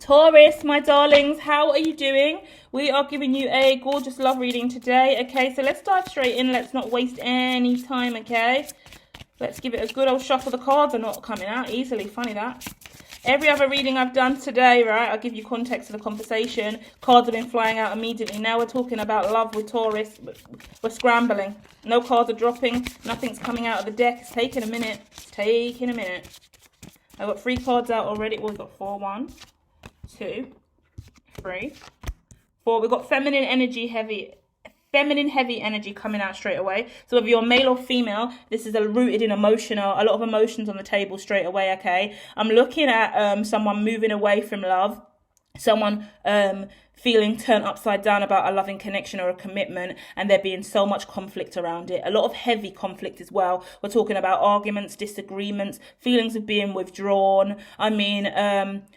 Taurus, my darlings, how are you doing? We are giving you a gorgeous love reading today. Okay, so let's dive straight in. Let's not waste any time, okay? Let's give it a good old shuffle. The cards are not coming out easily. Funny that. Every other reading I've done today, right, I'll give you context of the conversation. Cards have been flying out immediately. Now we're talking about love with Taurus. We're scrambling. No cards are dropping. Nothing's coming out of the deck. It's taking a minute. It's taking a minute. I've got 3 cards out already. Well, we've got 4. 1, 2, 3, 4. We've got feminine heavy energy coming out straight away. So whether you're male or female, this is rooted in a lot of emotions on the table straight away. Okay, I'm looking at someone moving away from love, someone feeling turned upside down about a loving connection or a commitment, and there being so much conflict around it. A lot of heavy conflict as well. We're talking about arguments, disagreements, feelings of being withdrawn. I mean,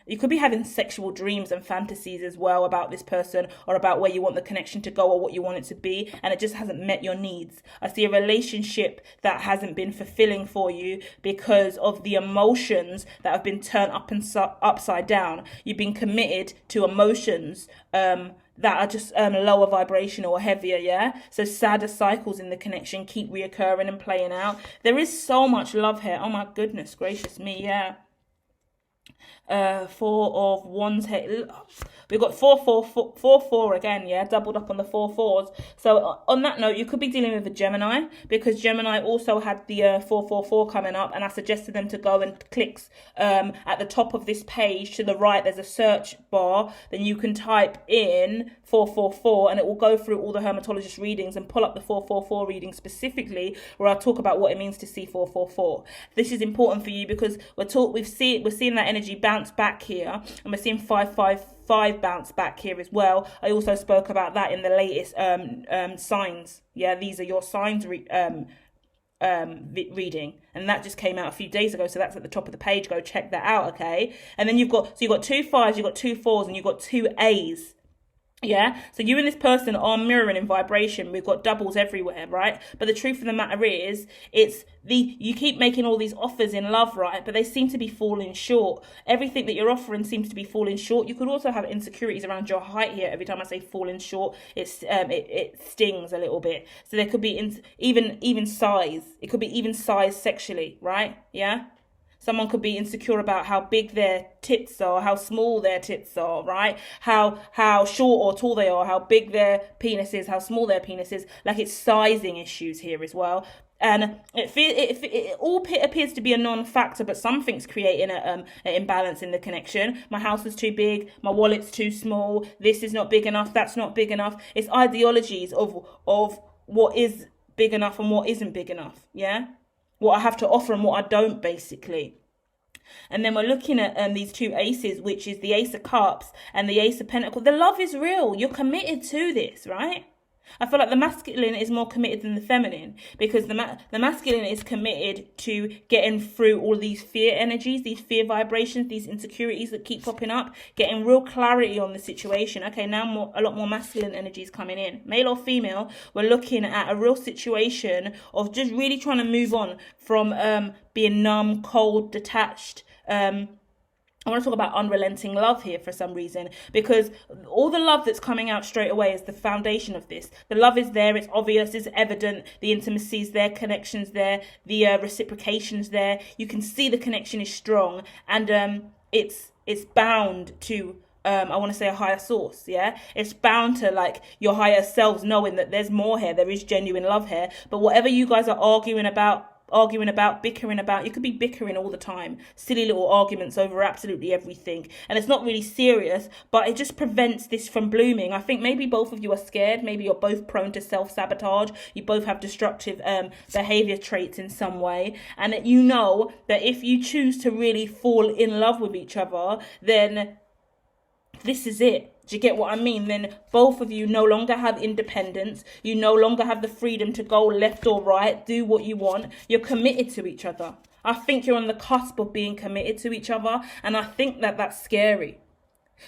you could be having sexual dreams and fantasies as well about this person, or about where you want the connection to go or what you want it to be, and it just hasn't met your needs. I see a relationship that hasn't been fulfilling for you because of the emotions that have been turned upside down. You've been committed to emotions that are just lower vibrational or heavier, yeah? So sadder cycles in the connection keep reoccurring and playing out. There is so much love here. Oh my goodness gracious me, yeah. 4 of Wands here. We've got 4 again, yeah, doubled up on the 4 4s. So on that note, you could be dealing with a Gemini, because Gemini also had the 4 coming up, and I suggested them to go and click at the top of this page to the right. There's a search bar. Then you can type in 4 and it will go through all the hermatologist readings and pull up the 4 reading specifically, where I talk about what it means to see 4. This is important for you because we're seeing that energy bounce back here, and we're seeing 5 bounce back here as well. I also spoke about that in the latest signs. Yeah, these are your signs reading, and that just came out a few days ago, so that's at the top of the page. Go check that out, okay? And then you've got 2 5s, you've got 2 4s, and you've got 2 A's. Yeah, so you and this person are mirroring in vibration. We've got doubles everywhere, right? But the truth of the matter is, you keep making all these offers in love, right? But they seem to be falling short. Everything that you're offering seems to be falling short. You could also have insecurities around your height here. Every time I say falling short, it stings a little bit. So there could be even size. It could be even size sexually, right? Yeah. Someone could be insecure about how big their tits are, how small their tits are, right? How short or tall they are, how big their penis is, how small their penis is. Like, it's sizing issues here as well. And it all appears to be a non-factor, but something's creating an imbalance in the connection. My house is too big, my wallet's too small, this is not big enough, that's not big enough. It's ideologies of what is big enough and what isn't big enough, yeah? What I have to offer and what I don't, basically. And then we're looking at these 2 aces, which is the Ace of Cups and the Ace of Pentacles. The love is real. You're committed to this, right? I feel like the masculine is more committed than the feminine, because the masculine is committed to getting through all these fear energies, these fear vibrations, these insecurities that keep popping up, getting real clarity on the situation. Okay, now a lot more masculine energies coming in. Male or female, we're looking at a real situation of just really trying to move on from being numb, cold, detached. I want to talk about unrelenting love here for some reason, because all the love that's coming out straight away is the foundation of this. The love is there, it's obvious, it's evident, the intimacy's there, connection's there, the reciprocation's there. You can see the connection is strong, and it's bound to I want to say a higher source, yeah? It's bound to, like, your higher selves knowing that there's more here, there is genuine love here. But whatever you guys are arguing about, bickering about, you could be bickering all the time, silly little arguments over absolutely everything, and it's not really serious, but it just prevents this from blooming. I think maybe both of you are scared, maybe you're both prone to self-sabotage, you both have destructive behavior traits in some way, and that you know that if you choose to really fall in love with each other, then this is it. Do you get what I mean? Then both of you no longer have independence. You no longer have the freedom to go left or right, do what you want. You're committed to each other. I think you're on the cusp of being committed to each other, and I think that that's scary.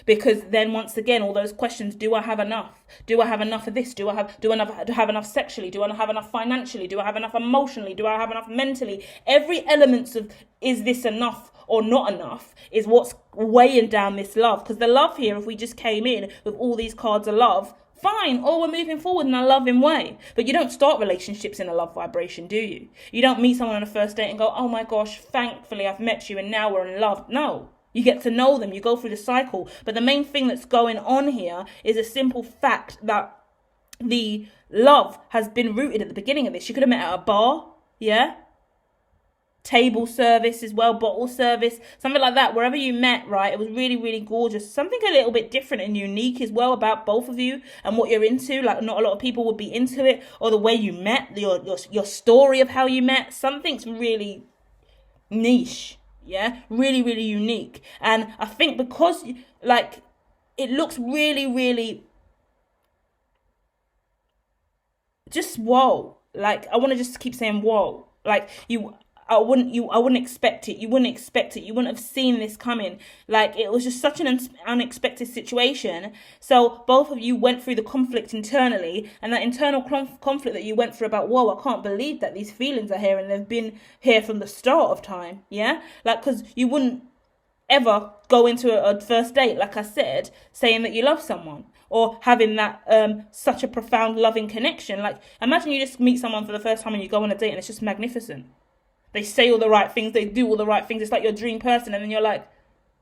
Because then once again, all those questions: do I have enough? Do I have enough of this? Do I have enough sexually? Do I have enough financially? Do I have enough emotionally? Do I have enough mentally? Every element of is this enough or not enough is what's weighing down this love. Because the love here, if we just came in with all these cards of love, fine, or we're moving forward in a loving way. But you don't start relationships in a love vibration, do you? You don't meet someone on a first date and go, oh my gosh, thankfully I've met you and now we're in love. No. You get to know them, you go through the cycle. But the main thing that's going on here is a simple fact that the love has been rooted at the beginning of this. You could have met at a bar, yeah? Table service as well, bottle service, something like that. Wherever you met, right, it was really, really gorgeous. Something a little bit different and unique as well about both of you and what you're into. Like, not a lot of people would be into it, or the way you met, your story of how you met. Something's really niche. Yeah, really, really unique. And I think because, like, it looks really, really just whoa. Like, I want to just keep saying whoa. Like, I wouldn't expect it. You wouldn't expect it. You wouldn't have seen this coming. Like, it was just such an unexpected situation. So both of you went through the conflict internally, and that internal conflict that you went through about, whoa, I can't believe that these feelings are here and they've been here from the start of time. Yeah, like, because you wouldn't ever go into a first date, like I said, saying that you love someone or having that such a profound loving connection. Like, imagine you just meet someone for the first time and you go on a date and it's just magnificent. They say all the right things. They do all the right things. It's like your dream person. And then you're like,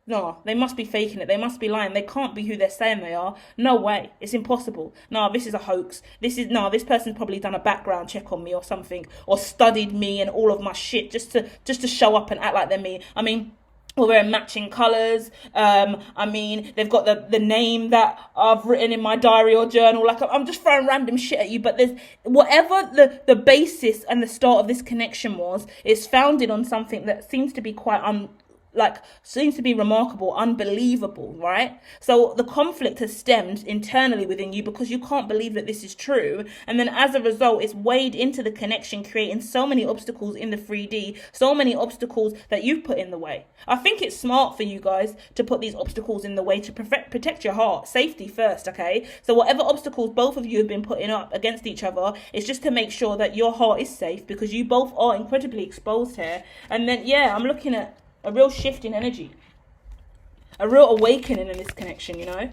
no, they must be faking it. They must be lying. They can't be who they're saying they are. No way. It's impossible. No, this is a hoax. This person's probably done a background check on me or something, or studied me and all of my shit just to show up and act like they're me. I mean, we're wearing matching colours. I mean, they've got the name that I've written in my diary or journal. Like, I'm just throwing random shit at you. But there's whatever the basis and the start of this connection was, it's founded on something that seems to be quite seems to be remarkable, unbelievable, right? So the conflict has stemmed internally within you because you can't believe that this is true. And then as a result, it's weighed into the connection, creating so many obstacles in the 3D, so many obstacles that you've put in the way. I think it's smart for you guys to put these obstacles in the way to protect your heart. Safety first, okay? So whatever obstacles both of you have been putting up against each other, it's just to make sure that your heart is safe, because you both are incredibly exposed here. And then, yeah, I'm looking at a real shift in energy, a real awakening in this connection, you know.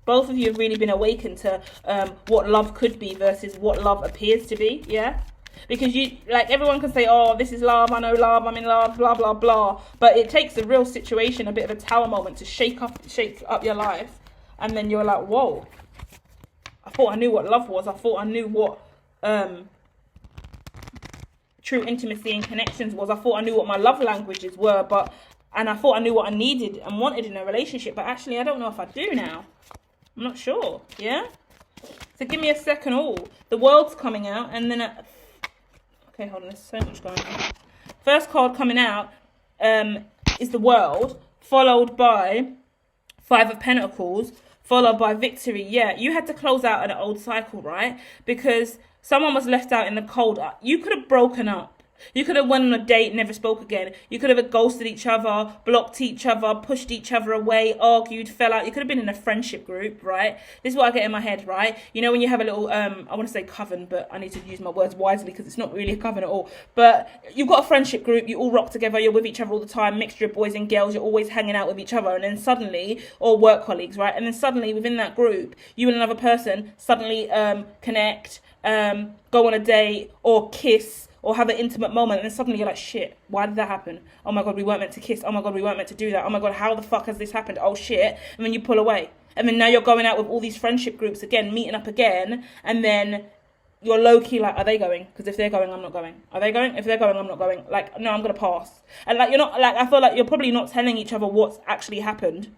Both of you have really been awakened to what love could be versus what love appears to be, yeah. Because you, like, everyone can say, oh, this is love, I know love, I'm in love, blah, blah, blah. But it takes a real situation, a bit of a tower moment to shake up your life. And then you're like, whoa, I thought I knew what love was. I thought I knew what true intimacy and connections was. I thought I knew what my love languages were, and I thought I knew what I needed and wanted in a relationship, but actually I don't know if I do now. I'm not sure, yeah? So give me a second. Oh, the world's coming out, and then okay, hold on, there's so much going on. First card coming out is the world, followed by 5 of Pentacles, followed by victory. Yeah, you had to close out an old cycle, right? Because someone was left out in the cold. You could have broken up. You could have went on a date, never spoke again. You could have ghosted each other, blocked each other, pushed each other away, argued, fell out. You could have been in a friendship group, right? This is what I get in my head, right? You know, when you have a little, I want to say coven, but I need to use my words wisely because it's not really a coven at all. But you've got a friendship group, you all rock together, you're with each other all the time, mixture of boys and girls, you're always hanging out with each other. And then suddenly, or work colleagues, right? And then suddenly within that group, you and another person suddenly connect, go on a date or kiss, or have an intimate moment, and then suddenly you're like, shit, why did that happen? Oh my God, we weren't meant to kiss. Oh my God, we weren't meant to do that. Oh my God, how the fuck has this happened? Oh shit. And then you pull away. And then now you're going out with all these friendship groups again, meeting up again, and then you're low-key like, are they going? Because if they're going, I'm not going. Are they going? If they're going, I'm not going. Like, no, I'm going to pass. And like, you're not, like, I feel like you're probably not telling each other what's actually happened,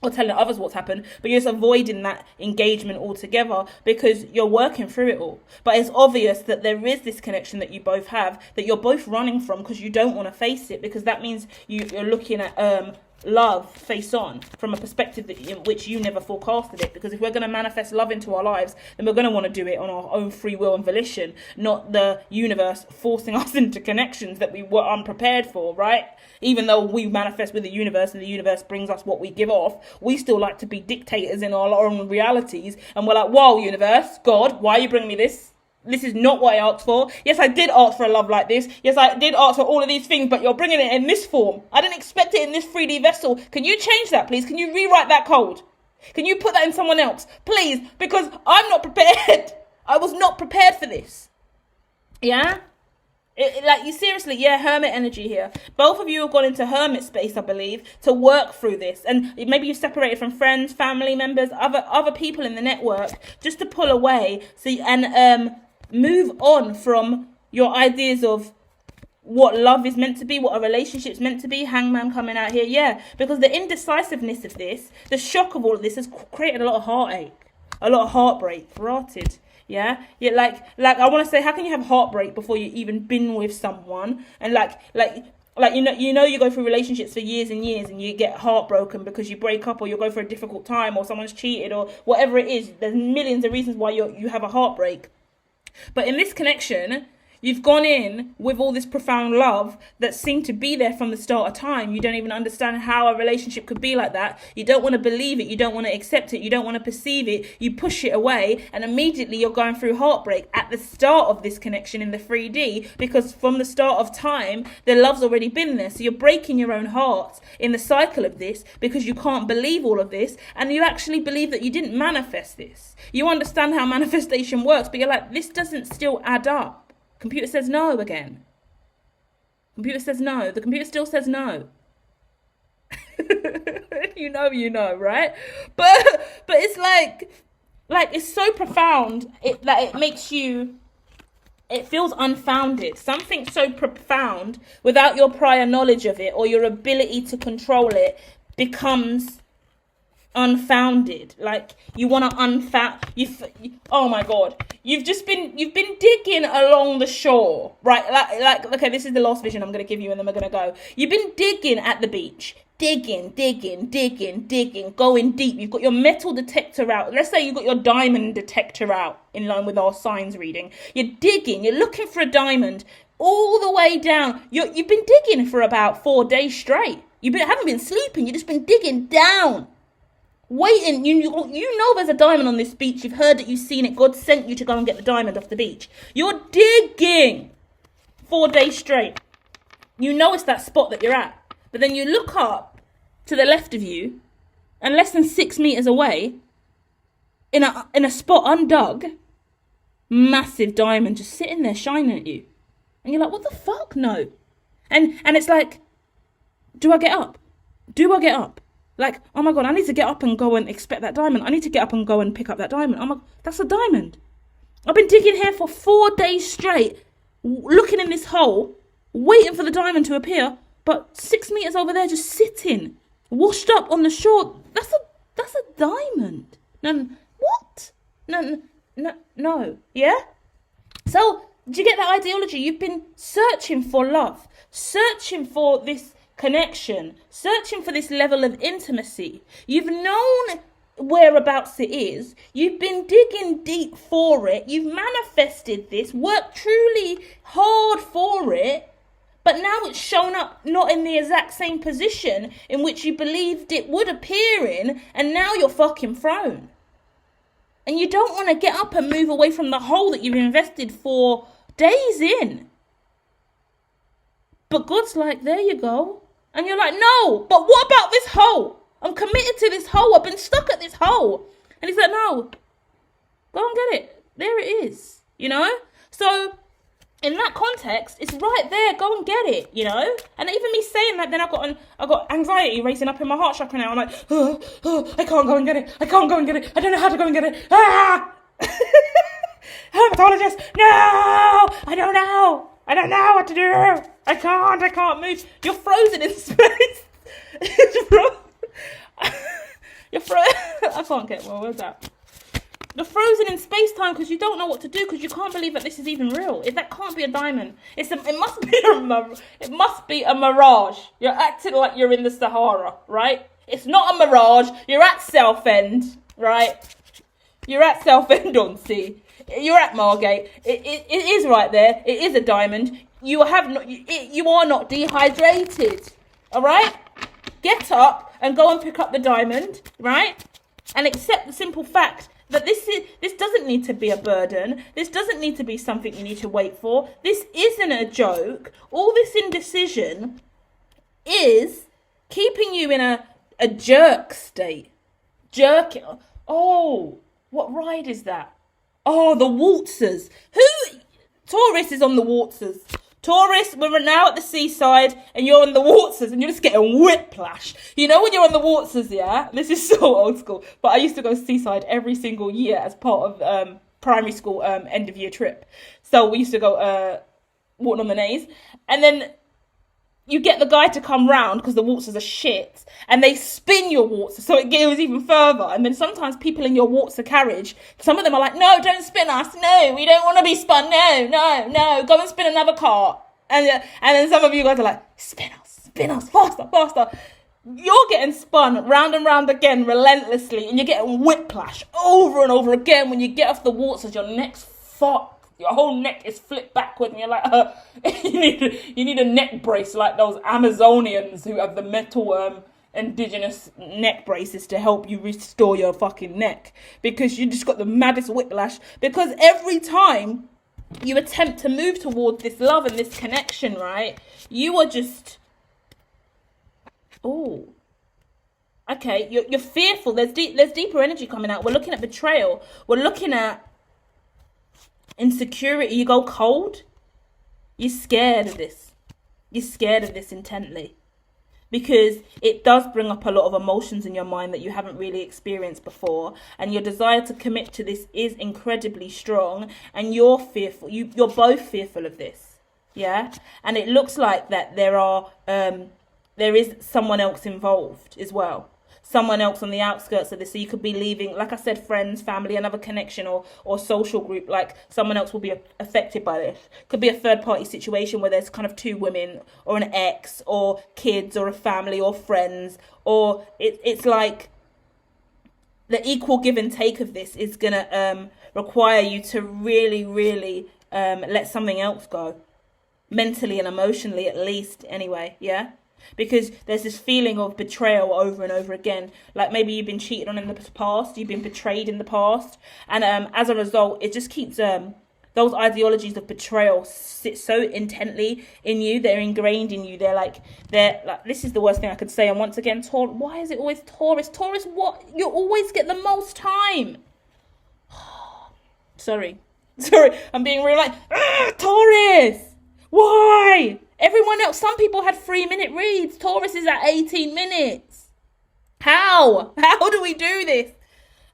or telling others what's happened, but you're just avoiding that engagement altogether because you're working through it all. But it's obvious that there is this connection that you both have, that you're both running from because you don't want to face it, because that means you're looking at love face on from a perspective in which you never forecasted it. Because if we're going to manifest love into our lives, then we're going to want to do it on our own free will and volition, not the universe forcing us into connections that we were unprepared for, right? Even though we manifest with the universe and the universe brings us what we give off, we still like to be dictators in our own realities. And we're like, whoa, universe, God, why are you bringing me this? This is not what I asked for. Yes, I did ask for a love like this. Yes, I did ask for all of these things, but you're bringing it in this form. I didn't expect it in this 3D vessel. Can you change that, please? Can you rewrite that code? Can you put that in someone else? Please, because I'm not prepared. I was not prepared for this. Yeah? You seriously, yeah, hermit energy here. Both of you have gone into hermit space, I believe, to work through this. And maybe you've separated from friends, family members, other people in the network, just to pull away and move on from your ideas of what love is meant to be, what a relationship's meant to be. Hangman coming out here, yeah. Because the indecisiveness of this, the shock of all of this has created a lot of heartache, a lot of heartbreak, rotted. Yeah, like I want to say, how can you have heartbreak before you even been with someone? And like you go through relationships for years and years, and you get heartbroken because you break up, or you go through a difficult time, or someone's cheated, or whatever it is. There's millions of reasons why you have a heartbreak. But in this connection, you've gone in with all this profound love that seemed to be there from the start of time. You don't even understand how a relationship could be like that. You don't want to believe it. You don't want to accept it. You don't want to perceive it. You push it away, and immediately you're going through heartbreak at the start of this connection in the 3D, because from the start of time, the love's already been there. So you're breaking your own heart in the cycle of this because you can't believe all of this, and you actually believe that you didn't manifest this. You understand how manifestation works, but you're like, this doesn't still add up. Computer says no again. Computer says no. The computer still says no. you know, right? But it's like it's so profound that it makes you, it feels unfounded. Something so profound without your prior knowledge of it or your ability to control it becomes unfounded. Like you want to oh my god, you've been digging along the shore, right? Like okay, this is the last vision I'm going to give you, and then we're going to go. You've been digging at the beach, digging, going deep. You've got your metal detector out. Let's say you've got your diamond detector out, in line with our signs reading. You're digging, you're looking for a diamond all the way down. You've been digging for about 4 days straight. Haven't been sleeping. You've just been digging down, waiting. You know there's a diamond on this beach. You've heard it, you've seen it. God sent you to go and get the diamond off the beach. You're digging 4 days straight. You know it's that spot that you're at. But then you look up to the left of you, and less than 6 meters away, in a spot undug, massive diamond just sitting there shining at you. And you're like, what the fuck? No. And it's like, do I get up? Like, oh my god, I need to get up and go and expect that diamond. I need to get up and go and pick up that diamond. Oh my, that's a diamond. I've been digging here for 4 days straight, looking in this hole, waiting for the diamond to appear, but 6 meters over there, just sitting, washed up on the shore. That's a diamond. No, what? No. Yeah. So, do you get that ideology? You've been searching for love, searching for this connection, searching for this level of intimacy. You've known whereabouts it is. You've been digging deep for it. You've manifested this, worked truly hard for it, but now it's shown up not in the exact same position in which you believed it would appear in, and now you're fucking thrown. And you don't want to get up and move away from the hole that you've invested for days in. But God's like, there you go. And you're like, no, but what about this hole? I'm committed to this hole. I've been stuck at this hole. And he's like, no, go and get it. There it is, you know? So in that context, it's right there. Go and get it, you know? And even me saying that, then I got anxiety racing up in my heart chakra now. I'm like, I can't go and get it. I don't know how to go and get it. Ah! Hermatologist, no, I don't know what to do. I can't move. You're frozen in space. You're frozen. I can't get my words out. You're frozen in space-time because you don't know what to do, because you can't believe that this is even real. That can't be a diamond. It must be a mirage. You're acting like you're in the Sahara, right? It's not a mirage. You're at Southend, right? You're at Southend on Sea. You're at Margate. It is right there. It is a diamond. You are not dehydrated. All right? Get up and go and pick up the diamond, right? And accept the simple fact that this doesn't need to be a burden. This doesn't need to be something you need to wait for. This isn't a joke. All this indecision is keeping you in a jerk state. Jerk. Oh, what ride is that? Oh, the waltzers. Taurus is on the waltzers. Taurus, we're now at the seaside and you're on the waltzers and you're just getting whiplash. You know when you're on the waltzers, yeah? This is so old school. But I used to go seaside every single year as part of primary school end of year trip. So we used to go walking on the nays. And then you get the guy to come round because the waltzers are shit, and they spin your waltzer so it goes even further. And then sometimes people in your waltzer carriage, some of them are like, no, don't spin us. No, we don't want to be spun. No. Go and spin another car. And then some of you guys are like, spin us, faster. You're getting spun round and round again relentlessly, and you're getting whiplash over and over again. When you get off the waltzers, your neck's fucked. Your whole neck is flipped backward, and you're like, you need a neck brace like those Amazonians who have the metal indigenous neck braces to help you restore your fucking neck, because you just got the maddest whiplash. Because every time you attempt to move towards this love and this connection, right, you are just, oh, okay, you're fearful. There's deeper energy coming out. We're looking at betrayal. We're looking at insecurity. You go cold. You're scared of this. You're scared of this intently, because it does bring up a lot of emotions in your mind that you haven't really experienced before, and your desire to commit to this is incredibly strong, and you're fearful. You're both fearful of this, yeah. And it looks like that there is someone else involved as well. Someone else on the outskirts of this. So you could be leaving, like I said, friends, family, another connection or social group. Like someone else will be affected by this. Could be a third party situation where there's kind of two women or an ex or kids or a family or friends. Or it's like the equal give and take of this is going to require you to really, really let something else go. Mentally and emotionally, at least, anyway, yeah? Because there's this feeling of betrayal over and over again. Like maybe you've been cheated on in the past, you've been betrayed in the past, and as a result, it just keeps those ideologies of betrayal sit so intently in you. They're ingrained in you. They're like this is the worst thing I could say. And once again, why is it always Taurus? Taurus, what? You always get the most time. Sorry, I'm being real like Taurus. Why? Everyone else, some people had 3-minute reads. Taurus is at 18 minutes. How do we do this?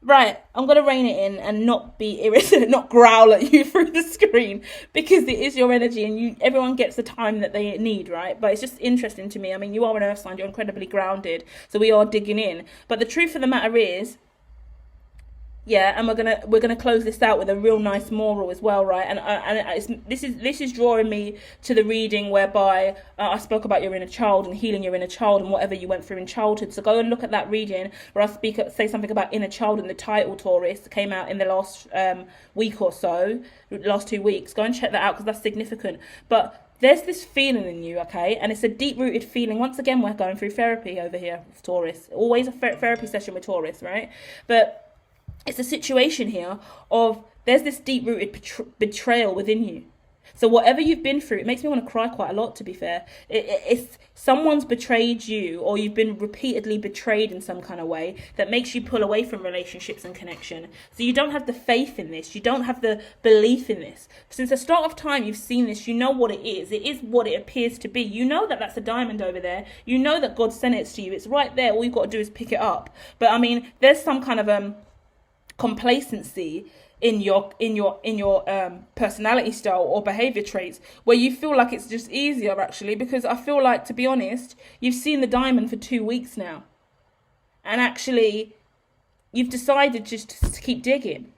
Right, I'm going to rein it in and not be irritated, not growl at you through the screen, because it is your energy and everyone gets the time that they need, right? But it's just interesting to me. I mean, you are an earth sign, you're incredibly grounded, so we are digging in. But the truth of the matter is, yeah, and we're gonna close this out with a real nice moral as well, right? And this is drawing me to the reading whereby I spoke about your inner child and healing your inner child and whatever you went through in childhood. So go and look at that reading where I say something about inner child, and the title Taurus came out in the last week or so, last 2 weeks. Go and check that out because that's significant. But there's this feeling in you, okay? And it's a deep-rooted feeling. Once again, we're going through therapy over here with Taurus. Always a therapy session with Taurus, right? But it's a situation here of there's this deep-rooted betrayal within you. So whatever you've been through, it makes me want to cry quite a lot, to be fair. It's someone's betrayed you, or you've been repeatedly betrayed in some kind of way that makes you pull away from relationships and connection. So you don't have the faith in this. You don't have the belief in this. Since the start of time, you've seen this. You know what it is. It is what it appears to be. You know that that's a diamond over there. You know that God sent it to you. It's right there. All you've got to do is pick it up. But I mean, there's some kind of complacency in your personality style or behavior traits where you feel like it's just easier, actually, because I feel like, to be honest, you've seen the diamond for 2 weeks now, and actually you've decided just to keep digging.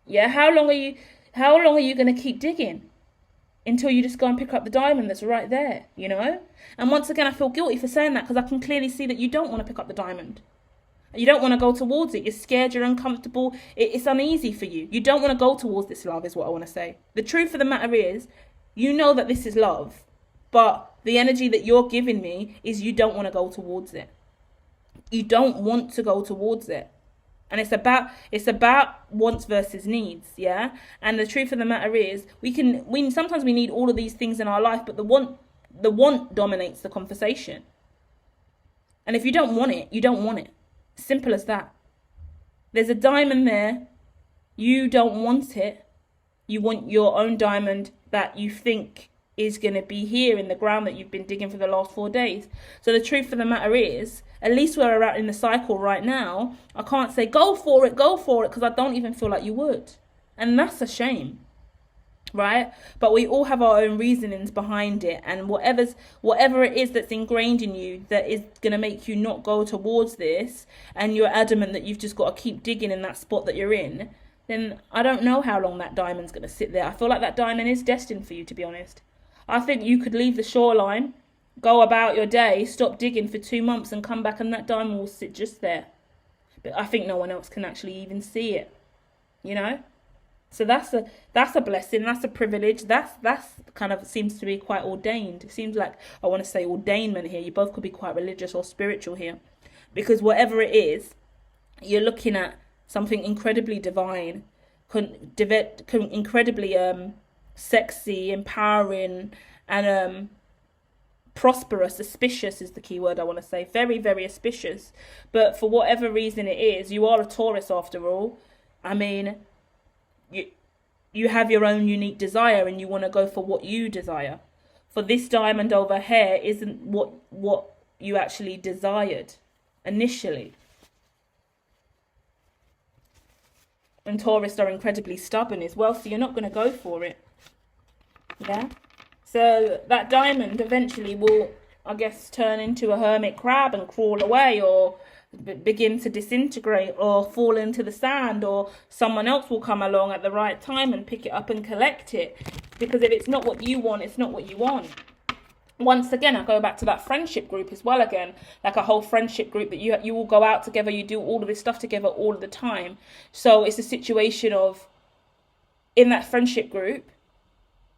Yeah, how long are you going to keep digging until you just go and pick up the diamond that's right there, you know? And once again, I feel guilty for saying that because I can clearly see that you don't want to pick up the diamond. You don't want to go towards it. You're scared, you're uncomfortable. It's uneasy for you. You don't want to go towards this love, is what I want to say. The truth of the matter is, you know that this is love, but the energy that you're giving me is you don't want to go towards it. You don't want to go towards it. And it's about wants versus needs, yeah? And the truth of the matter is, we sometimes we need all of these things in our life, but the want dominates the conversation. And if you don't want it, you don't want it. Simple as that. There's a diamond there. You don't want it. You want your own diamond that you think is going to be here in the ground that you've been digging for the last 4 days. So the truth of the matter is, at least where we're at in the cycle right now, I can't say go for it, because I don't even feel like you would. And that's a shame. Right? But we all have our own reasonings behind it, and whatever it is that's ingrained in you that is going to make you not go towards this, and you're adamant that you've just got to keep digging in that spot that you're in, then I don't know how long that diamond's going to sit there. I feel like that diamond is destined for you, to be honest. I think you could leave the shoreline, go about your day, stop digging for 2 months and come back and that diamond will sit just there. But I think no one else can actually even see it, you know? So that's a blessing, that's a privilege, that's kind of seems to be quite ordained. It seems like I want to say ordainment here. You both could be quite religious or spiritual here. Because whatever it is, you're looking at something incredibly divine, incredibly sexy, empowering, and prosperous. Auspicious is the key word I want to say. Very, very auspicious. But for whatever reason it is, you are a Taurus after all. I mean, you have your own unique desire and you want to go for what you desire. For this diamond over here isn't what you actually desired initially. And Taurus are incredibly stubborn as well, so you're not going to go for it. Yeah? So that diamond eventually will, I guess, turn into a hermit crab and crawl away, or begin to disintegrate, or fall into the sand, or someone else will come along at the right time and pick it up and collect it. Because if it's not what you want, it's not what you want. Once again, I go back to that friendship group as well again, like a whole friendship group that you all go out together, you do all of this stuff together all of the time. So it's a situation of, in that friendship group,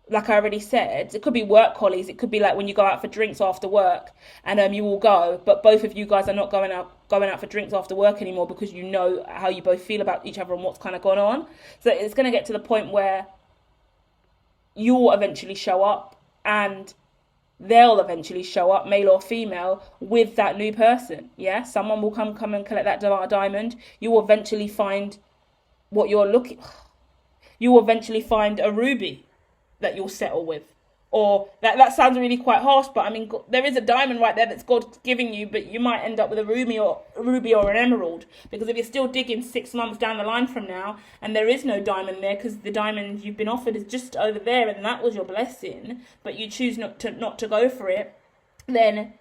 like I already said, it could be work colleagues, it could be like when you go out for drinks after work and you all go, but both of you guys are not going out for drinks after work anymore because you know how you both feel about each other and what's kind of gone on. So it's going to get to the point where you'll eventually show up and they'll eventually show up, male or female, with that new person. Yeah, someone will come and collect that diamond. You will eventually find what you're looking. You will eventually find a ruby that you'll settle with. Or that sounds really quite harsh, but I mean, there is a diamond right there that's God giving you, but you might end up with a ruby or an emerald. Because if you're still digging 6 months down the line from now and there is no diamond there because the diamond you've been offered is just over there and that was your blessing, but you choose not to go for it, then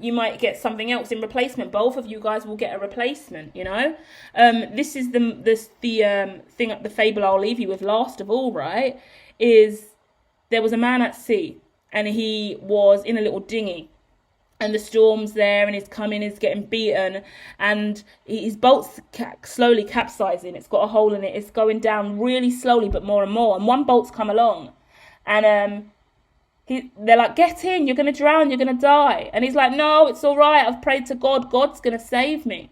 you might get something else in replacement. Both of you guys will get a replacement, you know. This is the fable I'll leave you with last of all, right? Is there was a man at sea and he was in a little dinghy and the storm's there and he's getting beaten and his boat's slowly capsizing. It's got a hole in it. It's going down really slowly but more and more. And one boat's come along and they're like, get in, you're going to drown, you're going to die. And he's like, no, it's all right. I've prayed to God. God's going to save me.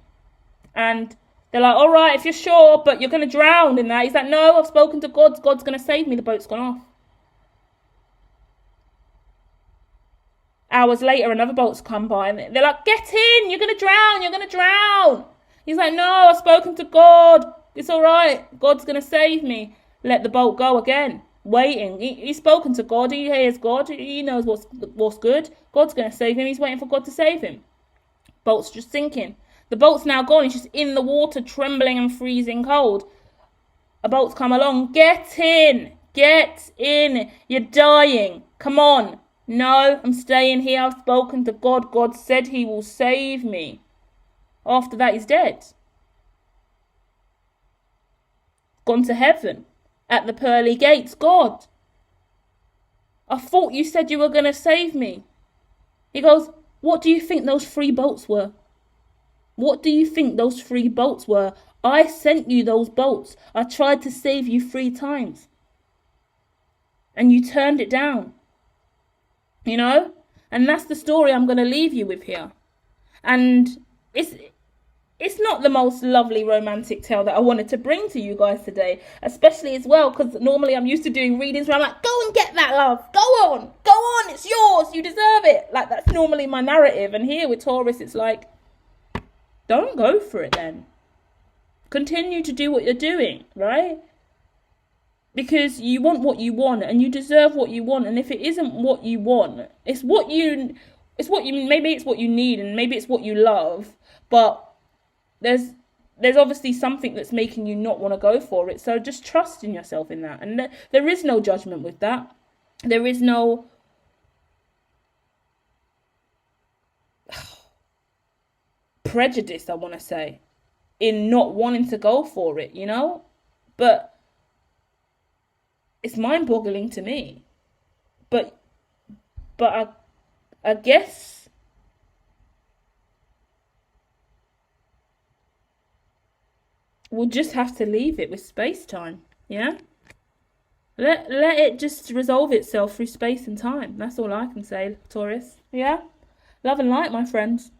And they're like, all right, if you're sure, but you're going to drown in that. He's like, no, I've spoken to God. God's going to save me. The boat's gone off. Hours later, another boat's come by and they're like, get in, you're going to drown, you're going to drown. He's like, no, I've spoken to God. It's all right. God's going to save me. Let the boat go again. Waiting. He's spoken to God. He hears God. He knows what's good. God's going to save him. He's waiting for God to save him. Boat's just sinking. The boat's now gone. He's just in the water, trembling and freezing cold. A boat's come along. Get in. Get in. You're dying. Come on. No, I'm staying here. I've spoken to God. God said he will save me. After that, he's dead. gone to heaven at the pearly gates. God, I thought you said you were going to save me. He goes, what do you think those 3 bolts were? What do you think those 3 bolts were? I sent you those bolts. I tried to save you 3 times. And you turned it down. You know? And that's the story I'm going to leave you with here. And it's not the most lovely romantic tale that I wanted to bring to you guys today, especially as well because normally I'm used to doing readings where I'm like, go and get that, love, go on, it's yours, you deserve it. Like, that's normally my narrative. And here with Taurus, it's like, don't go for it then. Continue to do what you're doing, right? Because you want what you want and you deserve what you want. And if it isn't what you want, maybe it's what you need and maybe it's what you love, but there's obviously something that's making you not want to go for it. So just trust in yourself in that. And there is no judgment with that. There is no prejudice, I want to say, in not wanting to go for it, you know? But it's mind-boggling to me. But I guess we'll just have to leave it with space-time, yeah? Let it just resolve itself through space and time. That's all I can say, Taurus. Yeah? Love and light, my friends.